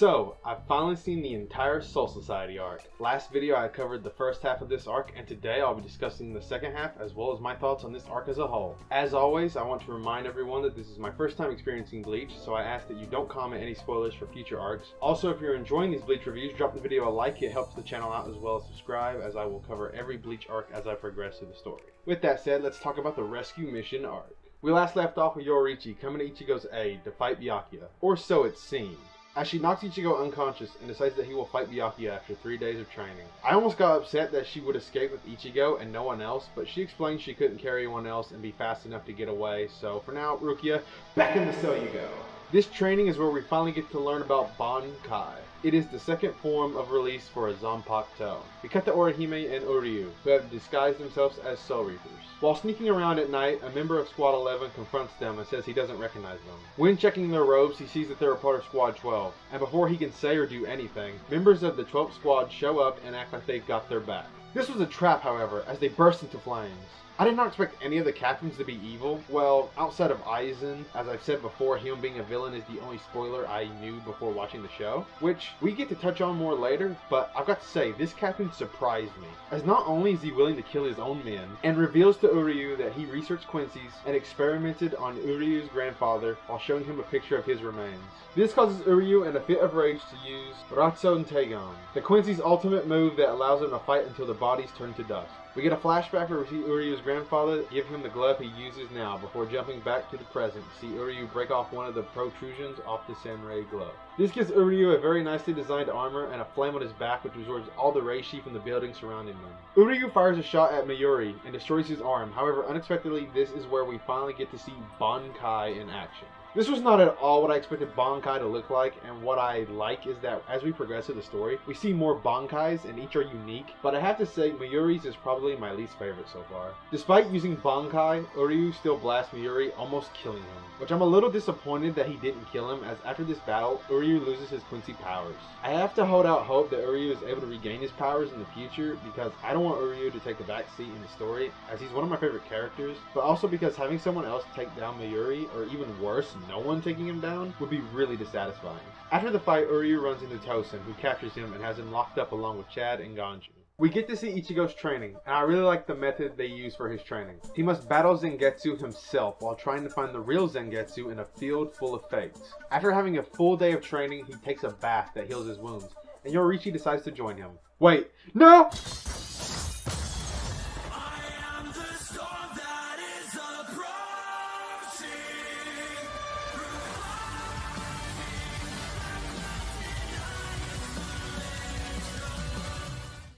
So, I've finally seen the entire Soul Society arc. Last video I covered the first half of this arc, and today I'll be discussing the second half as well as my thoughts on this arc as a whole. As always, I want to remind everyone that this is my first time experiencing Bleach, so I ask that you don't comment any spoilers for future arcs. Also, if you're enjoying these Bleach reviews, drop the video a like, it helps the channel out, as well as subscribe, as I will cover every Bleach arc as I progress through the story. With that said, let's talk about the rescue mission arc. We last left off with Yoruichi coming to Ichigo's aid to fight Byakuya, or so it seemed, as she knocks Ichigo unconscious and decides that he will fight Byakuya after 3 days of training. I almost got upset that she would escape with Ichigo and no one else, but she explained she couldn't carry anyone else and be fast enough to get away, so for now, Rukia, back in the cell you go. This training is where we finally get to learn about Bankai. It is the second form of release for a Zanpakuto. We cut to Orihime and Uryu, who have disguised themselves as Soul Reapers. While sneaking around at night, a member of Squad 11 confronts them and says he doesn't recognize them. When checking their robes, he sees that they're a part of Squad 12, and before he can say or do anything, members of the 12th Squad show up and act like they've got their back. This was a trap, however, as they burst into flames. I did not expect any of the captains to be evil. Well, outside of Aizen, as I've said before, him being a villain is the only spoiler I knew before watching the show, which we get to touch on more later, but I've got to say, this captain surprised me, as not only is he willing to kill his own men, and reveals to Uryu that he researched Quincy's and experimented on Uryu's grandfather while showing him a picture of his remains. This causes Uryu in a fit of rage to use Ratso Tegon, the Quincy's ultimate move that allows him to fight until the bodies turn to dust. We get a flashback where we see Uryu's grandfather give him the glove he uses now before jumping back to the present to see Uryu break off one of the protrusions off the samurai glove. This gives Uryu a very nicely designed armor and a flame on his back which absorbs all the reishi from the building surrounding him. Uryu fires a shot at Mayuri and destroys his arm, however unexpectedly this is where we finally get to see Bankai in action. This was not at all what I expected Bankai to look like, and what I like is that as we progress through the story, we see more Bankais and each are unique, but I have to say Mayuri's is probably my least favorite so far. Despite using Bankai, Uryu still blasts Mayuri, almost killing him, which I'm a little disappointed that he didn't kill him, as after this battle, Uryu loses his Quincy powers. I have to hold out hope that Uryu is able to regain his powers in the future, because I don't want Uryu to take the back seat in the story, as he's one of my favorite characters, but also because having someone else take down Mayuri, or even worse, no one taking him down, would be really dissatisfying. After the fight, Uryu runs into Tosen, who captures him and has him locked up along with Chad and Ganju. We get to see Ichigo's training, and I really like the method they use for his training. He must battle Zangetsu himself while trying to find the real Zangetsu in a field full of fates. After having a full day of training, he takes a bath that heals his wounds, and Yoruichi decides to join him. Wait, no!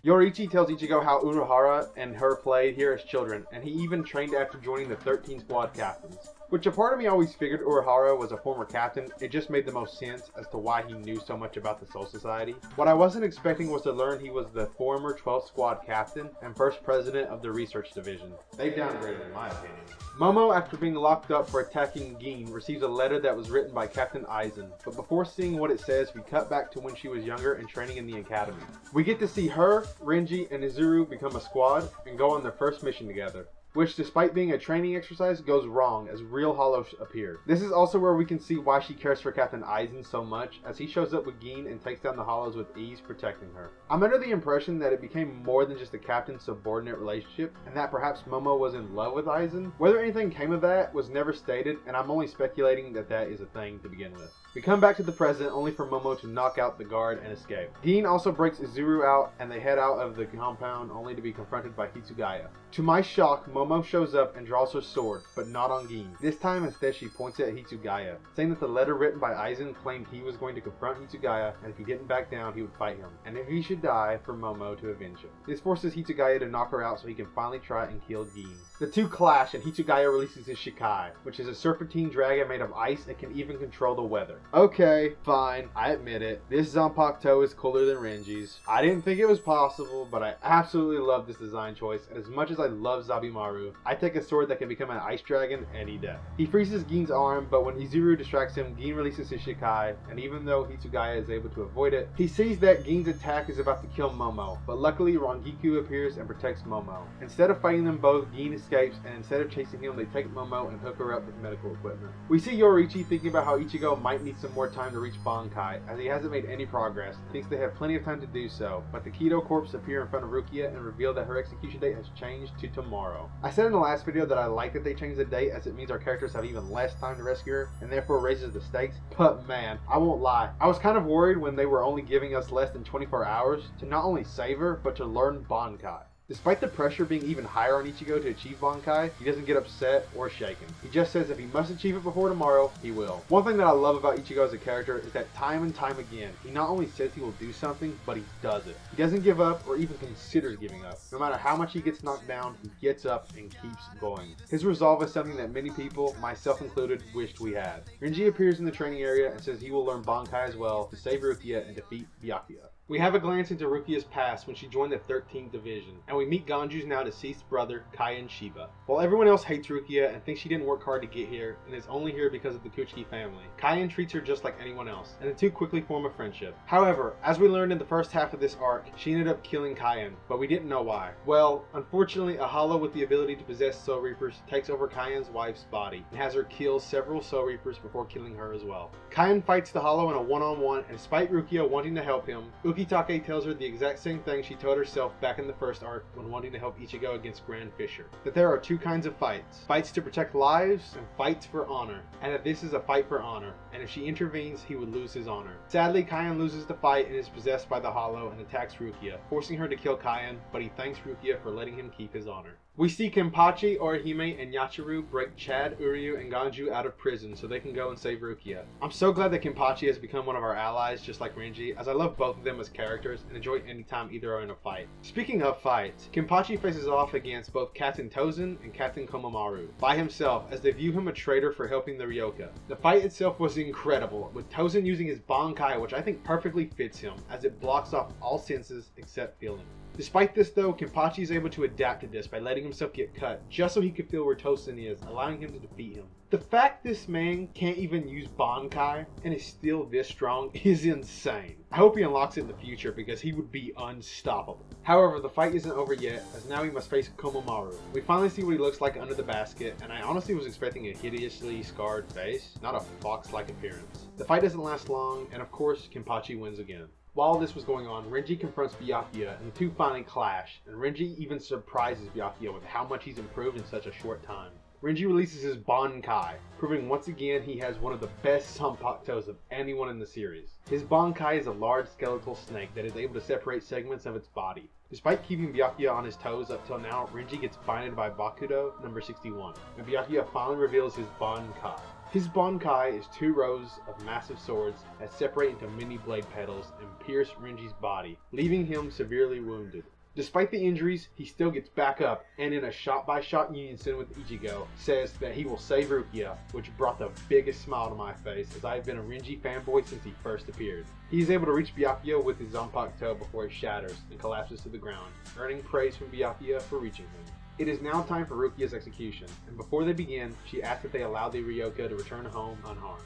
Yoruichi tells Ichigo how Urahara and her played here as children, and he even trained after joining the 13 squad captains. Which a part of me always figured Urahara was a former captain, it just made the most sense as to why he knew so much about the Soul Society. What I wasn't expecting was to learn he was the former 12th squad captain and first president of the research division. They've downgraded in my opinion. Momo, after being locked up for attacking Gin, receives a letter that was written by Captain Aizen, but before seeing what it says, we cut back to when she was younger and training in the academy. We get to see her, Renji, and Izuru become a squad and go on their first mission together, which despite being a training exercise goes wrong as real hollows appear. This is also where we can see why she cares for Captain Aizen so much, as he shows up with Gin and takes down the hollows with ease, protecting her. I'm under the impression that it became more than just a captain-subordinate relationship, and that perhaps Momo was in love with Aizen. Whether anything came of that was never stated, and I'm only speculating that that is a thing to begin with. We come back to the present only for Momo to knock out the guard and escape. Gin also breaks Izuru out and they head out of the compound only to be confronted by Hitsugaya. To my shock, Momo shows up and draws her sword, but not on Gin. This time instead she points it at Hitsugaya, saying that the letter written by Aizen claimed he was going to confront Hitsugaya, and if he didn't back down he would fight him, and if he should die, for Momo to avenge him. This forces Hitsugaya to knock her out so he can finally try and kill Gin. The two clash and Hitsugaya releases his Shikai, which is a serpentine dragon made of ice and can even control the weather. Okay, fine, I admit it. This Zanpakuto is cooler than Renji's. I didn't think it was possible, but I absolutely love this design choice, and as much as I love Zabimaru, I take a sword that can become an ice dragon any day. He freezes Gin's arm, but when Izuru distracts him, Gin releases his Shikai, and even though Hitsugaya is able to avoid it, he sees that Gin's attack is about to kill Momo, but luckily Rangiku appears and protects Momo. Instead of fighting them both, Gin escapes, and instead of chasing him, they take Momo and hook her up with medical equipment. We see Yoruichi thinking about how Ichigo might need needs some more time to reach Bankai, as he hasn't made any progress. He thinks they have plenty of time to do so, but the Kido corpse appear in front of Rukia and reveal that her execution date has changed to tomorrow. I said in the last video that I like that they changed the date, as it means our characters have even less time to rescue her, and therefore raises the stakes, but man, I won't lie, I was kind of worried when they were only giving us less than 24 hours to not only save her, but to learn Bankai. Despite the pressure being even higher on Ichigo to achieve Bankai, he doesn't get upset or shaken. He just says if he must achieve it before tomorrow, he will. One thing that I love about Ichigo as a character is that time and time again, he not only says he will do something, but he does it. He doesn't give up or even considers giving up. No matter how much he gets knocked down, he gets up and keeps going. His resolve is something that many people, myself included, wished we had. Renji appears in the training area and says he will learn Bankai as well to save Rukia and defeat Byakuya. We have a glance into Rukia's past when she joined the 13th Division, and we meet Ganju's now deceased brother, Kaien Shiba. While everyone else hates Rukia and thinks she didn't work hard to get here and is only here because of the Kuchiki family, Kaien treats her just like anyone else, and the two quickly form a friendship. However, as we learned in the first half of this arc, she ended up killing Kaien, but we didn't know why. Well, unfortunately, a hollow with the ability to possess Soul Reapers takes over Kaien's wife's body and has her kill several Soul Reapers before killing her as well. Kaien fights the hollow in a one-on-one, and despite Rukia wanting to help him, Ukitake tells her the exact same thing she told herself back in the first arc when wanting to help Ichigo against Grand Fisher. That there are two kinds of fights. Fights to protect lives and fights for honor. And that this is a fight for honor. And if she intervenes, he would lose his honor. Sadly, Kaien loses the fight and is possessed by the hollow and attacks Rukia, forcing her to kill Kaien, but he thanks Rukia for letting him keep his honor. We see Kenpachi, Orihime, and Yachiru break Chad, Uryu, and Ganju out of prison so they can go and save Rukia. I'm so glad that Kenpachi has become one of our allies, just like Renji, as I love both of them as characters and enjoy any time either are in a fight. Speaking of fights, Kenpachi faces off against both Captain Tozen and Captain Komomaru by himself, as they view him a traitor for helping the Ryoka. The fight itself was incredible, with Tozen using his Bankai, which I think perfectly fits him, as it blocks off all senses except feeling. Despite this though, Kenpachi is able to adapt to this by letting himself get cut, just so he could feel where Tozen is, allowing him to defeat him. The fact this man can't even use Bankai and is still this strong is insane. I hope he unlocks it in the future because he would be unstoppable. However, the fight isn't over yet, as now he must face Komomaru. We finally see what he looks like under the basket, and I honestly was expecting a hideously scarred face, not a fox-like appearance. The fight doesn't last long, and of course, Kenpachi wins again. While this was going on, Renji confronts Byakuya and the two finally clash, and Renji even surprises Byakuya with how much he's improved in such a short time. Renji releases his Bankai, proving once again he has one of the best Zanpakutos of anyone in the series. His Bankai is a large skeletal snake that is able to separate segments of its body. Despite keeping Byakuya on his toes up till now, Renji gets binded by Bakudo number 61, and Byakuya finally reveals his Bankai. His Bankai is two rows of massive swords that separate into many blade petals and pierce Renji's body, leaving him severely wounded. Despite the injuries, he still gets back up, and in a shot-by-shot unison with Ichigo, says that he will save Rukia, which brought the biggest smile to my face, as I have been a Renji fanboy since he first appeared. He is able to reach Byakuya with his Zanpakuto before it shatters and collapses to the ground, earning praise from Byakuya for reaching him. It is now time for Rukia's execution, and before they begin, she asks that they allow the Ryoka to return home unharmed.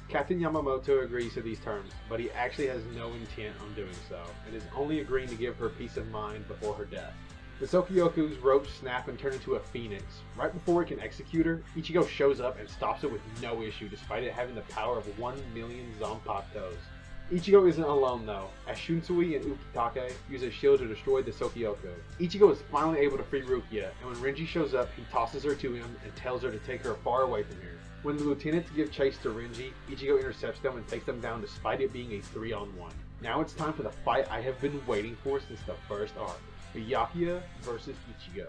Captain Yamamoto agrees to these terms, but he actually has no intent on doing so, and is only agreeing to give her peace of mind before her death. The Sokyoku's ropes snap and turn into a phoenix. Right before it can execute her, Ichigo shows up and stops it with no issue, despite it having the power of 1 million Zanpakutos. Ichigo isn't alone though, as Shunsui and Ukitake use a shield to destroy the Sokyoku. Ichigo is finally able to free Rukia, and when Renji shows up, he tosses her to him and tells her to take her far away from here. When the lieutenants give chase to Renji, Ichigo intercepts them and takes them down despite it being a 3-on-1. Now it's time for the fight I have been waiting for since the first arc, Byakuya versus Ichigo.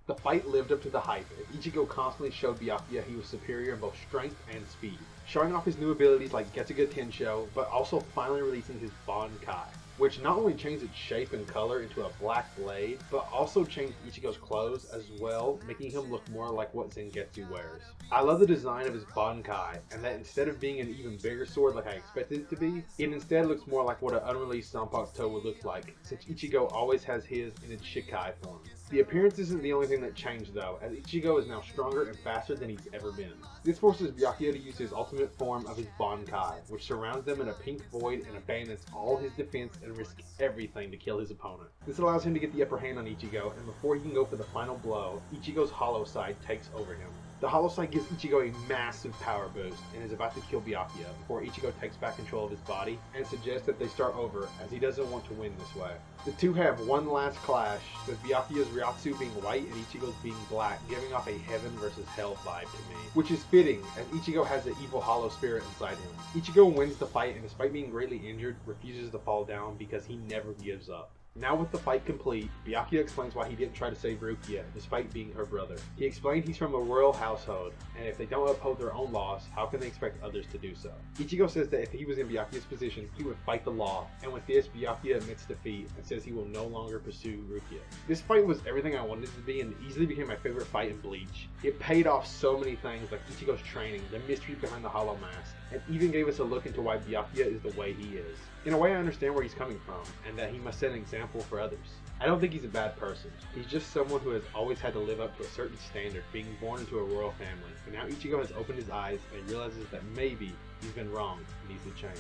The fight lived up to the hype, as Ichigo constantly showed Byakuya he was superior in both strength and speed, showing off his new abilities like Getsuga Tensho, but also finally releasing his Bankai, which not only changed its shape and color into a black blade, but also changed Ichigo's clothes as well, making him look more like what Zangetsu wears. I love the design of his Bankai, and that instead of being an even bigger sword like I expected it to be, it instead looks more like what an unreleased Zanpakuto would look like, since Ichigo always has his in its Shikai form. The appearance isn't the only thing that changed though, as Ichigo is now stronger and faster than he's ever been. This forces Byakuya to use his ultimate form of his Bankai, which surrounds them in a pink void and abandons all his defense and risks everything to kill his opponent. This allows him to get the upper hand on Ichigo, and before he can go for the final blow, Ichigo's hollow side takes over him. The Hollow Sight gives Ichigo a massive power boost and is about to kill Byakuya before Ichigo takes back control of his body and suggests that they start over as he doesn't want to win this way. The two have one last clash, with Byakuya's Ryotsu being white and Ichigo's being black, giving off a heaven versus hell vibe to me, which is fitting as Ichigo has the evil hollow spirit inside him. Ichigo wins the fight and despite being greatly injured, refuses to fall down because he never gives up. Now with the fight complete, Byakuya explains why he didn't try to save Rukia, despite being her brother. He explained he's from a royal household, and if they don't uphold their own laws, how can they expect others to do so? Ichigo says that if he was in Byakuya's position, he would fight the law, and with this, Byakuya admits defeat and says he will no longer pursue Rukia. This fight was everything I wanted it to be and easily became my favorite fight in Bleach. It paid off so many things like Ichigo's training, the mystery behind the hollow mask, and even gave us a look into why Byakuya is the way he is. In a way, I understand where he's coming from, and that he must set an example for others. I don't think he's a bad person. He's just someone who has always had to live up to a certain standard, being born into a royal family. But now Ichigo has opened his eyes and realizes that maybe he's been wrong and needs to change.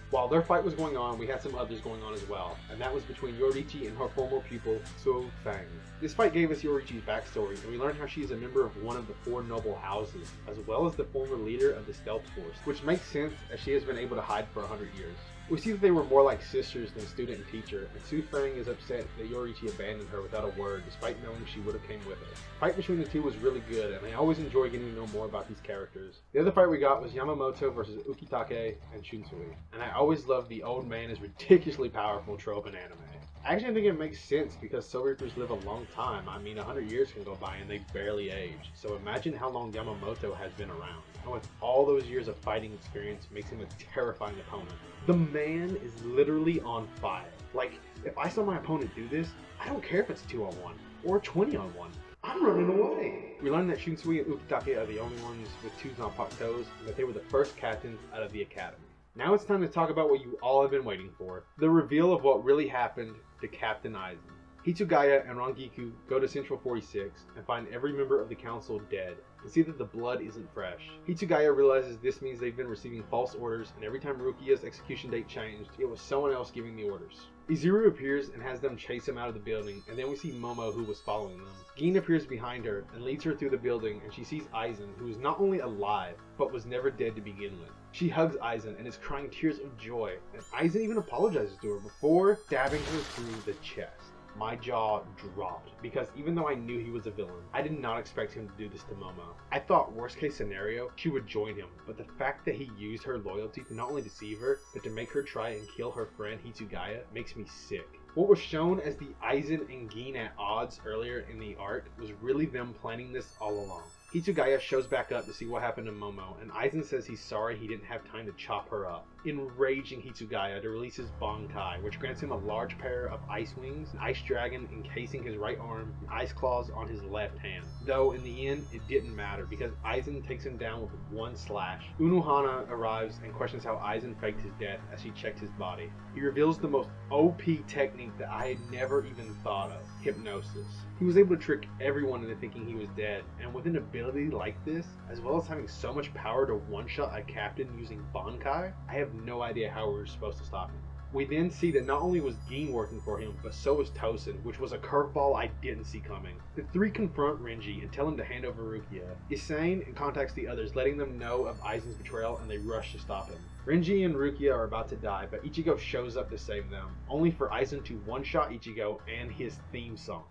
While their fight was going on, we had some others going on as well, and that was between Yoriichi and her former pupil, So Fang. This fight gave us Yoriichi's backstory, and we learned how she is a member of one of the 4 noble houses, as well as the former leader of the Stealth Force, which makes sense as she has been able to hide for 100 years. We see that they were more like sisters than student and teacher, and Su Fang is upset that Yoriichi abandoned her without a word despite knowing she would have came with her. The fight between the two was really good, and I always enjoy getting to know more about these characters. The other fight we got was Yamamoto versus Ukitake and Shunsui, and I always loved the old man is ridiculously powerful trope in anime. I actually think it makes sense because Soul Reapers live a long time. I mean, 100 years can go by and they barely age. So imagine how long Yamamoto has been around. And with all those years of fighting experience, makes him a terrifying opponent. The man is literally on fire. Like, if I saw my opponent do this, I don't care if it's 2-on-1 or 20-on-1. I'm running away. We learned that Shunsui and Ukitake are the only ones with 2 Zanpakutos, and that they were the first captains out of the academy. Now it's time to talk about what you all have been waiting for. The reveal of what really happened to Captain Aizen. Hitsugaya and Rangiku go to Central 46 and find every member of the council dead and see that the blood isn't fresh. Hitsugaya realizes this means they've been receiving false orders, and every time Rukia's execution date changed, it was someone else giving the orders. Izuru appears and has them chase him out of the building, and then we see Momo, who was following them. Gin appears behind her and leads her through the building, and she sees Aizen, who is not only alive, but was never dead to begin with. She hugs Aizen and is crying tears of joy, and Aizen even apologizes to her before stabbing her through the chest. My jaw dropped, because even though I knew he was a villain, I did not expect him to do this to Momo. I thought worst case scenario, she would join him, but the fact that he used her loyalty to not only deceive her, but to make her try and kill her friend Hitsugaya makes me sick. What was shown as the Aizen and Gin at odds earlier in the arc was really them planning this all along. Hitsugaya shows back up to see what happened to Momo, and Aizen says he's sorry he didn't have time to chop her up, enraging Hitsugaya to release his Bankai, which grants him a large pair of ice wings, an ice dragon encasing his right arm, and ice claws on his left hand. Though in the end, it didn't matter, because Aizen takes him down with one slash. Unohana arrives and questions how Aizen faked his death as she checked his body. He reveals the most OP technique that I had never even thought of, hypnosis. He was able to trick everyone into thinking he was dead, and with an ability like this, as well as having so much power to one-shot a captain using Bankai, I have no idea how we were supposed to stop him. We then see that not only was Gin working for him, but so was Tosin, which was a curveball I didn't see coming. The 3 confront Renji and tell him to hand over Rukia. Isane and contacts the others, letting them know of Aizen's betrayal, and they rush to stop him. Renji and Rukia are about to die, but Ichigo shows up to save them, only for Aizen to one-shot Ichigo and his theme song.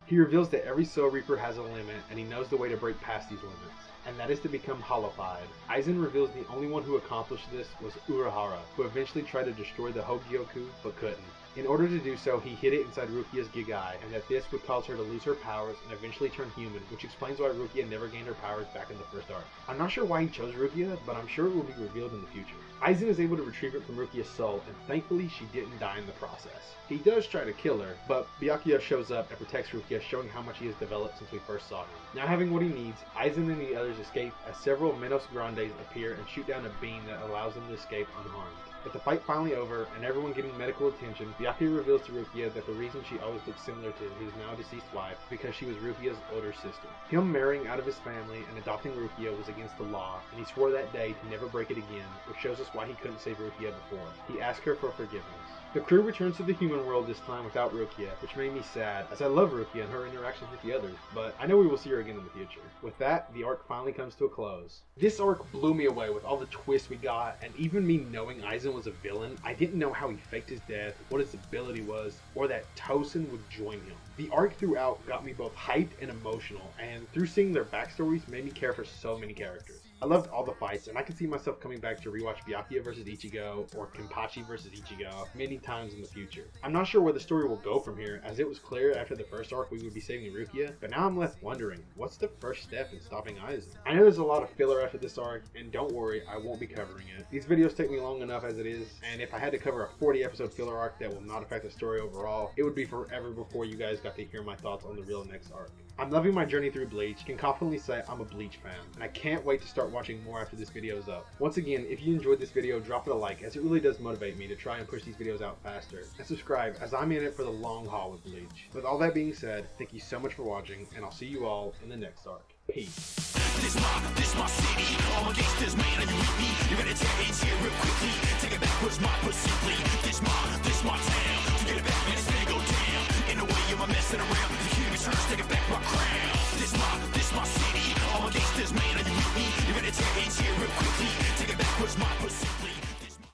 He reveals that every Soul Reaper has a limit, and he knows the way to break past these limits, and that is to become hollowified. Aizen reveals the only one who accomplished this was Urahara, who eventually tried to destroy the Hogyoku, but couldn't. In order to do so, he hid it inside Rukia's Gigai, and that this would cause her to lose her powers and eventually turn human, which explains why Rukia never gained her powers back in the first arc. I'm not sure why he chose Rukia, but I'm sure it will be revealed in the future. Aizen is able to retrieve it from Rukia's soul, and thankfully she didn't die in the process. He does try to kill her, but Byakuya shows up and protects Rukia, showing how much he has developed since we first saw him. Now having what he needs, Aizen and the others escape as several Menos Grandes appear and shoot down a beam that allows them to escape unharmed. With the fight finally over and everyone getting medical attention, Byakuya reveals to Rukia that the reason she always looks similar to his now deceased wife is because she was Rukia's older sister. Him marrying out of his family and adopting Rukia was against the law, and he swore that day to never break it again, which shows us why he couldn't save Rukia before. He asked her for forgiveness. The crew returns to the human world this time without Rukia, which made me sad, as I love Rukia and her interactions with the others, but I know we will see her again in the future. With that, the arc finally comes to a close. This arc blew me away with all the twists we got, and even me knowing Aizen was a villain, I didn't know how he faked his death, what his ability was, or that Tosin would join him. The arc throughout got me both hyped and emotional, and through seeing their backstories made me care for so many characters. I loved all the fights, and I could see myself coming back to rewatch Byakuya vs Ichigo or Kenpachi vs Ichigo many times in the future. I'm not sure where the story will go from here, as it was clear after the first arc we would be saving Rukia, but now I'm left wondering, what's the first step in stopping Aizen? I know there's a lot of filler after this arc, and don't worry, I won't be covering it. These videos take me long enough as it is, and if I had to cover a 40 episode filler arc that will not affect the story overall, it would be forever before you guys got to hear my thoughts on the real next arc. I'm loving my journey through Bleach, can confidently say I'm a Bleach fan, and I can't wait to start watching more after this video is up. Once again, if you enjoyed this video, drop it a like, as it really does motivate me to try and push these videos out faster, and subscribe, as I'm in it for the long haul with Bleach. With all that being said, thank you so much for watching, and I'll see you all in the next arc. Peace. This my city. All my gangsters, man, are you with me? You gotta take it here real quickly. Take it backwards, my simply. This